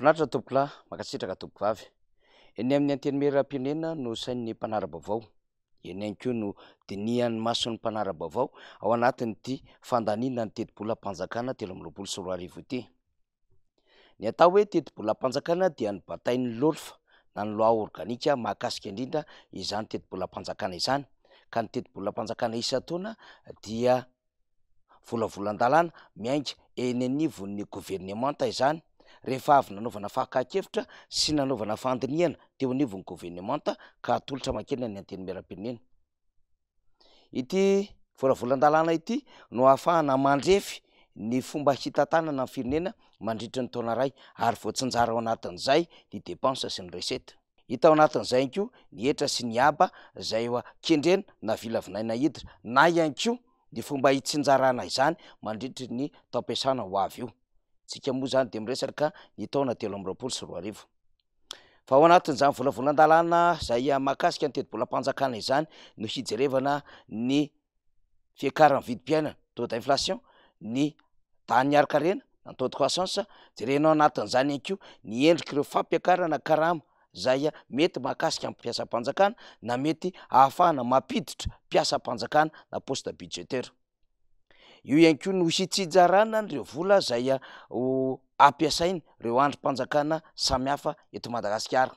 Mahafinaritra tompokolahy, mankasitraka tompovavy. Eny amin'ny antenimieram-pirenena no sain'ny mpanara-baovao. Eny ihany koa no dinihan'ny mason'ny mpanara-baovao ao anatin'ity fandaniana ny teti-bolam-panjakana 2024 ity. Ny atao hoe teti-bolam-panjakana dia ny batain'ny lolfa na ny loi organika mahakasika indrindra izany teti-bolam-panjakana izany. Ka ny teti-bolam-panjakana isan-taona dia volavolan-dalàna miainga eny anivon'ny governemanta izany. Rehefa avy nanaovana fahakakevitra sy nanaovana fandiniana teo anivon'ny governemanta ka atolotra makena ny antenimieram-pirenena. Ity volavolan-dalàna ity no ahafahana mandrefy ny fomba hitantanana ny firenena mandritra ny taona iray ary voatsinjara ao anatin'izay ny dépense sy ny recette. Hita ao anatin'izay koa ny hetra sy ny aba izay kendrena na vilavinaina hiditra na ihany koa ny fomba hitsinjarana izany mandritra ny taom-piasana ho avy io. Tsika moa zany dia miresaka ny taona 2024. Fa ao anatin'izany volavolan-dalàna izay mahakasika ny teti-bolam-panjakana izany no hijerevana ny fiakaran'ny vidim-piainana, taux d'inflation, ny tany arkarena, na taux de croissance, jerenao anatin'izany ihany koa ny endrik'ireo fampiakarana karama izay mety mahakasika amin'ny mpiasam-panjakana na mety ahafahana mampiditra mpiasam-panjakana na poste budgétaire. Io ihany koa no hitsinjarana ireo vola izay ampiasainy ireo androm-panjakana samihafa eto Madagasikara.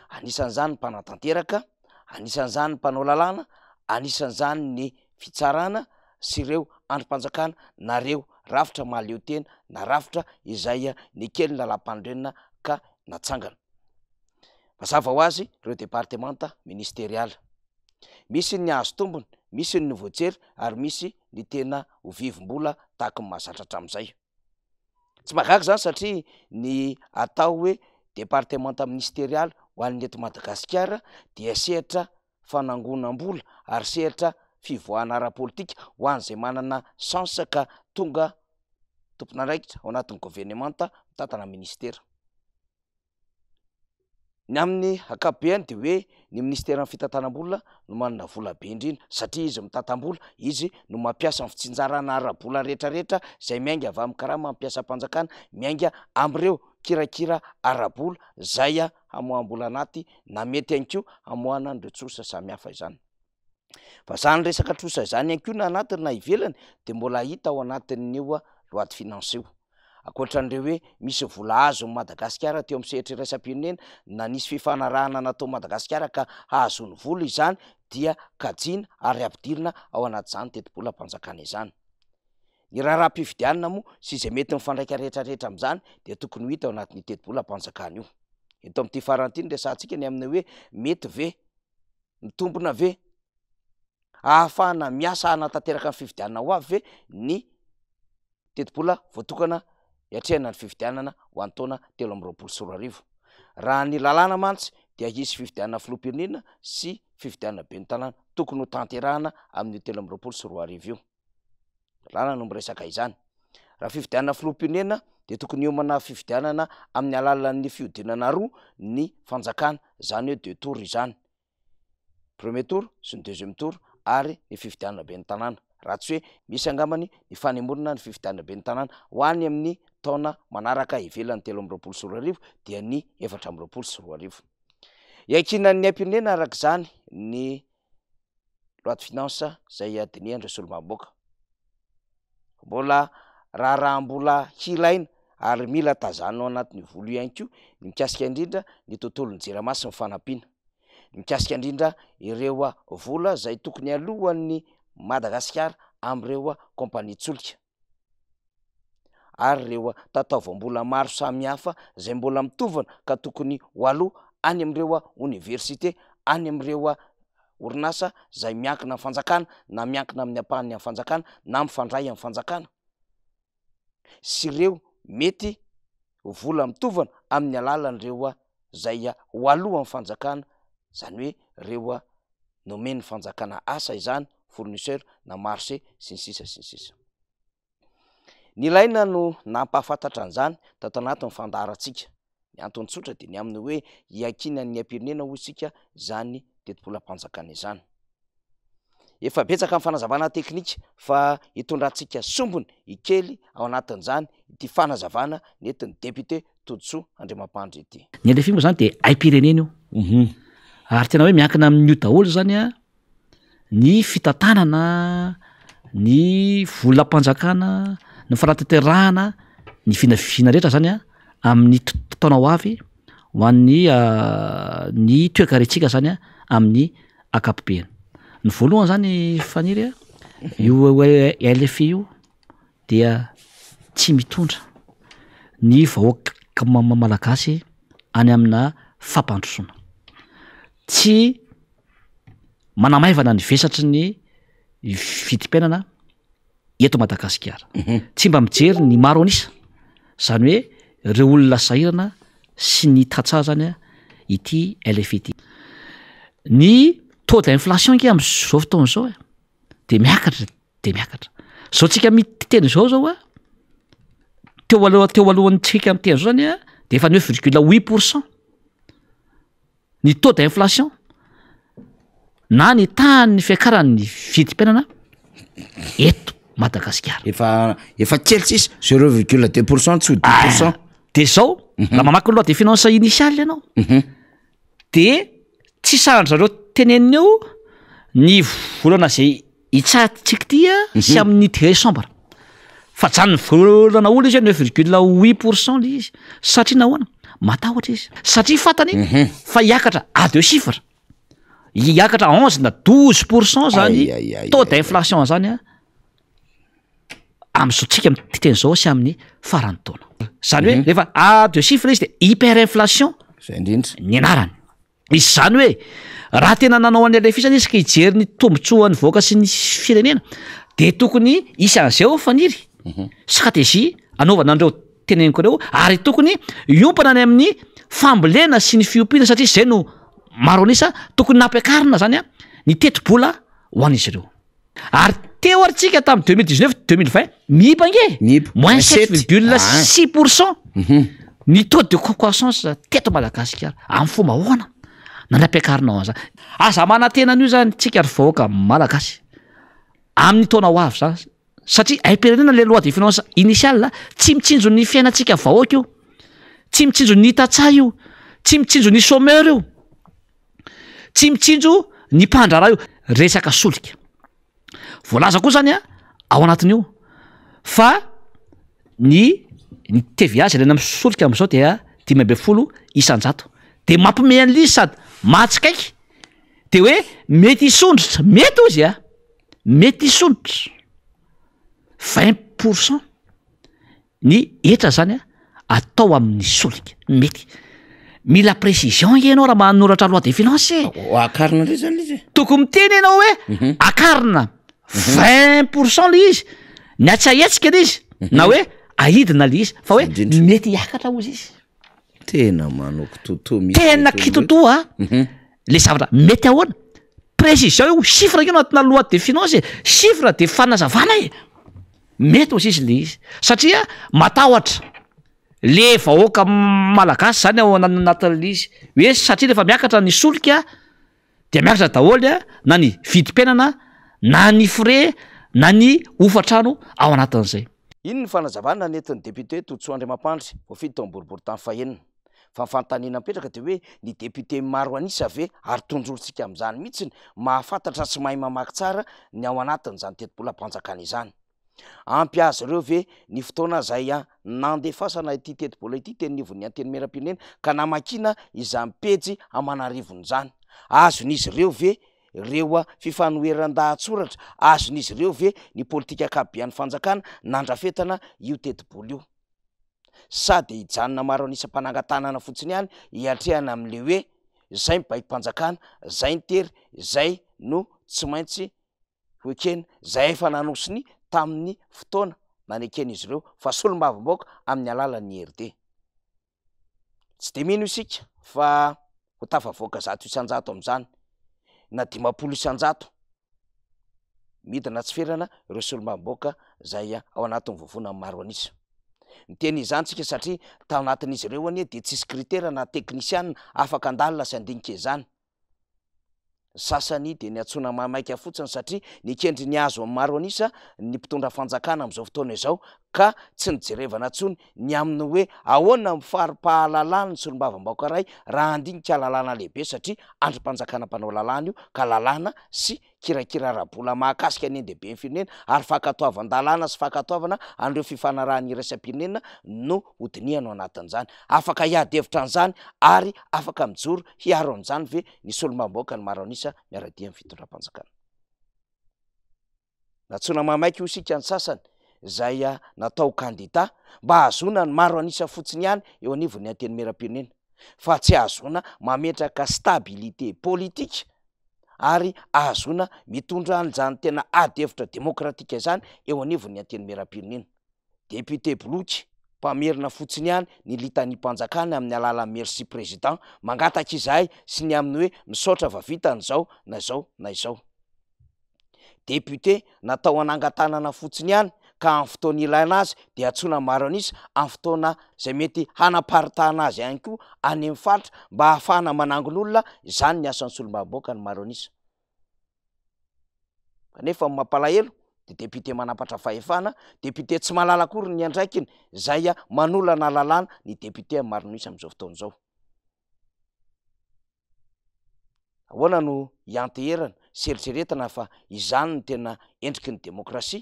Anisan'izany ny mpanatanteraka, anisan'izany ny mpanao lalàna, anisan'izany ny fitsarana sy ireo androm-panjakana na ireo rafitra mahaleo tena na rafitra izay ny kely lalam-pandrenona ka natsangana. Mazava ho azy ireo departemanta ministeriala. Misy ny azo tombony, misy ny voajery ary misy ny tena ho vivim-bola tahaka ny mahazatra hatramin'izay. Tsy mahagaga zany satria ny atao hoe departemanta ministeriala ho an'ny eto Madagasikara dia sehatra fanangonam-bola ary sehatra fivoahana ara-politika ho an'izay manana chance ka tonga tompon'andraikitra ao anatin'ny governemanta mitantana ministera. Ny amin'ny ankapobeny dia hoe ny ministeran'ny fitantanam-bola no manana vola be indrindra satria izy mitantam-bola, izy no mampiasa ny fitsinjarana ara-bola rehetrarehetra izay miainga avy amin'ny karama mampiasam-panjakana, miainga amin'ireo kirakira ara-bola izay hamoaham-bola anaty na mety ihany koa hamoahana an'ireo tsosa samihafa izany. Fa izany resaka trosa izany ihany koa na anatiny na ivelany dia mbola hita ao anatin'io loi de finance io. Ankoatran'ireo hoe misy vola azon'i Madagasikara teo amin'ny sehatra iraisam-pirenena na nisy fifanarahana natao Madagasikara ka ahazony vola izany dia kajiana ary ampidirina ao anatin'izany teti-bolam-panjakana izany. Ny raharaham-pifidianana moa sy izay mety mifandraika rehetrarehetra amin'izany dia tokony ho hita ao anatin'ny teti-bolam-panjakana io. Eto amin'ity farany ity resahantsika ny amin'ny hoe mety ve mitombona ve ahafahana miasa hanatanteraka ny fifidianana ho avy ve ny teti-bola voatokana hiatrehana ny fifidianana ho an'ny taona 2024. Raha ny lalàna mantsy dia hisy fifidianana filoham-pirenena sy fifidianana ben'ny tanàna tokony ho tanterahana amin'ny 2024 io. Lalàna no miresaka izany. Raha fifidianana filoham-pirenena dia tokony hiomana fifidianana amin'ny alalan'ny fihodinana roa ny fanjakana, izany hoe 2 tours izany. Premier tour sy ny deuxième tour ary ny fifidianana ben'ny tanàna. Raha tsy hoe misy angambany ny fanemorona ny fifidianana ben'ny tanàna ho any amin'ny taona manaraka ivelan'ny 2024 dia ny 2024. Iankinan'ny aim-pirenena arak'izany ny loi de finance izay dinihan'ireo solomaboka. Mbola raha-mbola hilaina ary mila tazanina ao anatin'ny vola ihany koa ny mikasika indrindra ny tontolon'ny jerama sy ny fanampiana. Ny mikasika indrindra ireo vola izay tokony alohan'ny Madagasikara amin'ireo kompania tsolika ary ireo tataovam-bola maro samihafa izay mbola mitovana ka tokony ho aloha any amin'ireo université, any amin'ireo orinasa izay miankina amin'ny fanjakana na miankina amin'ny ampahan'ny amin'ny fanjakana na mifandray amin'ny fanjakana sy ireo mety vola mitovana amin'ny alalan'ireo izay ho aloha amin'ny fanjakana, izany hoe ireo nomen'ny fanjakana asa izany, fournisseur na marché sy ny sisa sy ny sisa. Ny ilaina no nampahafantatra an'izany tato anatin'ny fandaharantsika. Ny antony tsotra dia ny amin'ny hoe iankinan'ny aim-pirenena hoy isika izany teti-bolam-panjakana izany. Efa betsaka amin'ny fanazavana teknika fa hitondrantsika sombony ikely ao anatin'izany ity fanazavana nentin'ny député Todsoa Andriamampandry ity. Ny LFI moa zany de aim-pirenena io. Ary tena hoe miankina amin'io daholo zany a ny fitantanana, ny volam-panjakana, ny fanatanterahana, ny vinavina rehetra zany a amin'ny taona ho avy ho an'ny ny toekaretsika zany a amin'ny akapobeany. Ny voalohany zany faniry io LFI io dia tsy mitondra ny vahoaka malagasy any amina fampandrosoana, tsy manamaivana ny vesatry ny vidim-piainana eto Madagasikara, tsy mba mijery ny maro anisa, zany hoe ireo olona sahirana sy ny tatsahazany a ity LFI ity. Ny taux d'inflation nge am'zao fotoana zao de miakatra zao tsika miteny zao a teo alohan'ny tsika miteny zao zany a de efa 9,8%. Ny taux d'inflation na ny tahan'ny fiakaran'ny vidim-piainana eto Madagasikara efa kely tsisy 0,2% tsy ho 10%. De zao raha mamaky loi de finance initiale ianao de tsy saran'ny zareo tenenina eo ny volana zay itsatsika ty sy amin'ny décembre fa zany volana olo izy 9,8% le izy satria nahoana matahotra izy satria fantany fa hiakatra à deux chiffres, hiakatra 11 na 12% zany taux d'inflation zany a am'zao tsika miteny zao sy amin'ny farany taona. Zany hoe rehefa à deux chiffres izy de hyperinflation zay indrindra ny anarany. Izy zany hoe raha tena nanao any LFI zany izy ka hijery ny tombotsoan'ny voaka sy ny firenena de tokony isy an'izay faniry stratégie anaovana andreo teneniko reo ary tokony iompana any amin'ny fambolena sy ny fiompiana satria zay no maro anisa tokony nampiakarina zany a ny teti-bola ho an'izy ireo. Ary teo aritsika tamin'ny 2019-2020 mihiba nge moins 7,6% ny taux de croissance teto Madagasikara amin'ny fomba ahoana nanampiakarinao an'izany. Aza manantena an'io zany tsika ry vahoaka malagasy amin'ny taona ho avy zany satria aim-pirenena le loi de finance initiale tsy mitsinjo ny fiainantsika vahoaka io, tsy mitsinjo ny tantsaha io, tsy mitsinjo ny chômeur io, tsy mitsinjo ny mpandrara io, resaka solika. Voalaza koa zany ao anatin'io fa ny TVA zay ilaina amin'ny solika am'izao dia 5.0 isan-jato de mampime an'lizy sady mahatsikaiky de hoe mety hisondrotra, mety ozy mety hisondrotra 20% ny etra zany atao amin'ny solika, mety mila précision ianao raha manoratra loi de finance akarina ndray zany izy tokony miteny ianao hoe akarina 20% le izy ny atsaihetsika le izy na hoe ahidina le izy fa hoe mety hiakatra ozy izy tena manoko totoa tena kitotoa le zavatra mety ahoana précision io chiffre io anatina loi de finance chiffre de fanazavana mety ozy izy le izy satria matahotra le vahoaka malagasy zany ao anatin'le izy hoe satria rehefa miakatra ny solika de miakatra daholy na ny vidim-piainana na ny frais na ny ofatrano ao anatin'izay. Ino ny fanazavana nentin'ny député Todsoa Andriamampandry voafidy tao amboribory tany fahenina fa fanontaniana mipetraka de hoe ny député maro anisa ve ary tondrolontsika amin'izany mihitsiny mahafantatra sy mahay mamaky tsara ny ao anatin'izany teti-bolam-panjakana izany. Ampy azy ireo ve ny fotoana zay nandefasana ity teti-bola ity tenivon'ny antenimieram-pirenena ka namakina izany pejy amanarivony zany. Azon'izy ireo ve ireo fifanoheran-dahatsoratra, azon'izy ireo ve ny politika akabian'ny fanjakana nandrafetana io teti-bola io sady hijanona maro anisam-panangatanana fotsiny ihany hiatrehana amin'le hoe zay mibaiko-panjakana, zay nitery, zay no tsy maintsy hoekena, zay efa nanosiny tamin'ny fotoana naneken'izy ireo fa solom-bavim-baoaka amin'ny alalan'ny RD. Tsy de mino isika fa ho tafavoaka 100 isan-jato amin'izany na 50 isan-jato midina tsy ferana ireo solom-bavim-baoaka zay ao anatin'ny vovona maro anisa. Miteny izany tsika satria tao anatin'izy ireo anie de tsisy kritera na teknisiana afaka andalina sy andinika izany sasany de ny atsona mamaika fotsiny satria nikendry ny azo amin'ny maro anisa ny mpitondra fanjakana am'izao fotoana izao ka tsy nijerevana tsony ny amin'ny hoe ahoana mifaripahalalana ny solombavambaoka ray raha andinika lalàna lehibe satria androm-panjakana mpanao lalàna io ka lalàna sy kirakira rabola mahakasika any dehibe ny firenena ary fakatoavan-dalàna sy fakatoavana an'ireo fifanarahany iraisam-pirenena no hodiniano anatin'izany afaka hiadevitra an'izany ary afaka mijoro hiaro an'izany ve ny solombavambaoka ny maro anisa miaradia ny fitondram-panjakana natsona mamaiky ho sika ny sasany zay natao kandida mba hazona ny maro anisa fotsiny ihany eo anivony ateny meram-pirenena fa tsy hazona mametraka stabilité politika ary ahazona mitondra an'izany tena adevitra demokratika izany eo anivony ateny meram-pirenena député boloky mpamerina fotsiny ihany ny litany mpanjakana amin'ny alala merci président mangataka izahay sy ny amin'ny hoe misaotra vavitany zao na zao na izao député natao anangatanana fotsiny ihany ka amin'ny fotoana ilaina azy de atsona maro anisa amin'ny fotoana zay mety hanaparitahana azy ihany koa any amin'ny faritra mba ahafahana manangon'olona izany ny asan'ny solombavambaoka ny maro anisa kanefa mampalahelo de député manapatra fahefana député tsy malala akory ny andraikiny zay manolana lalàna ny député amin'ny maro anisa am'izao fotoana izao ahoana no ianteherana seritseretana fa izany ny tena endriky ny demokrasia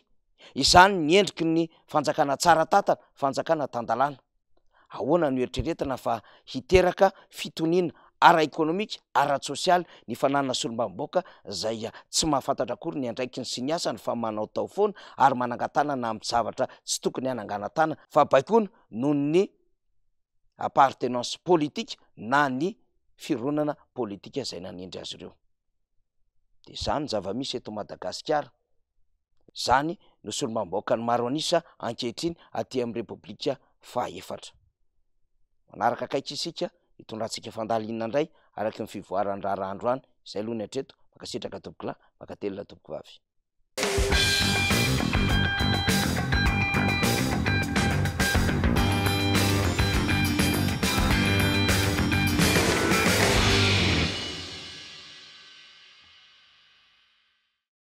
izany ny endriky ny fanjakana tsara tatana fanjakana tandalàna ahoana no eritreretana fa hiteraka fitoniana ara-ekônomika ara-sosialy ny fananana solombavambaoka zay tsy mahafantatra akory ny andraikiny sy ny asany fa manao tao foana ary manangatanana amin'ny zavatra tsy tokony hananganatana fa baikona noho ny appartenance politique na ny fironana politika zay nanendry azy ireo de zany zava-misy eto Madagasikara zany no solombavambaoka ny maro anisa ankehitriny aty amin'ny repoblika fahaefatra manaraka akaiky isika hitondrantsika fandalinana indray araky ny fivoarany raharaha androany izay aloha ny atreto makasitraka toboky lahy makatelona toboky vavy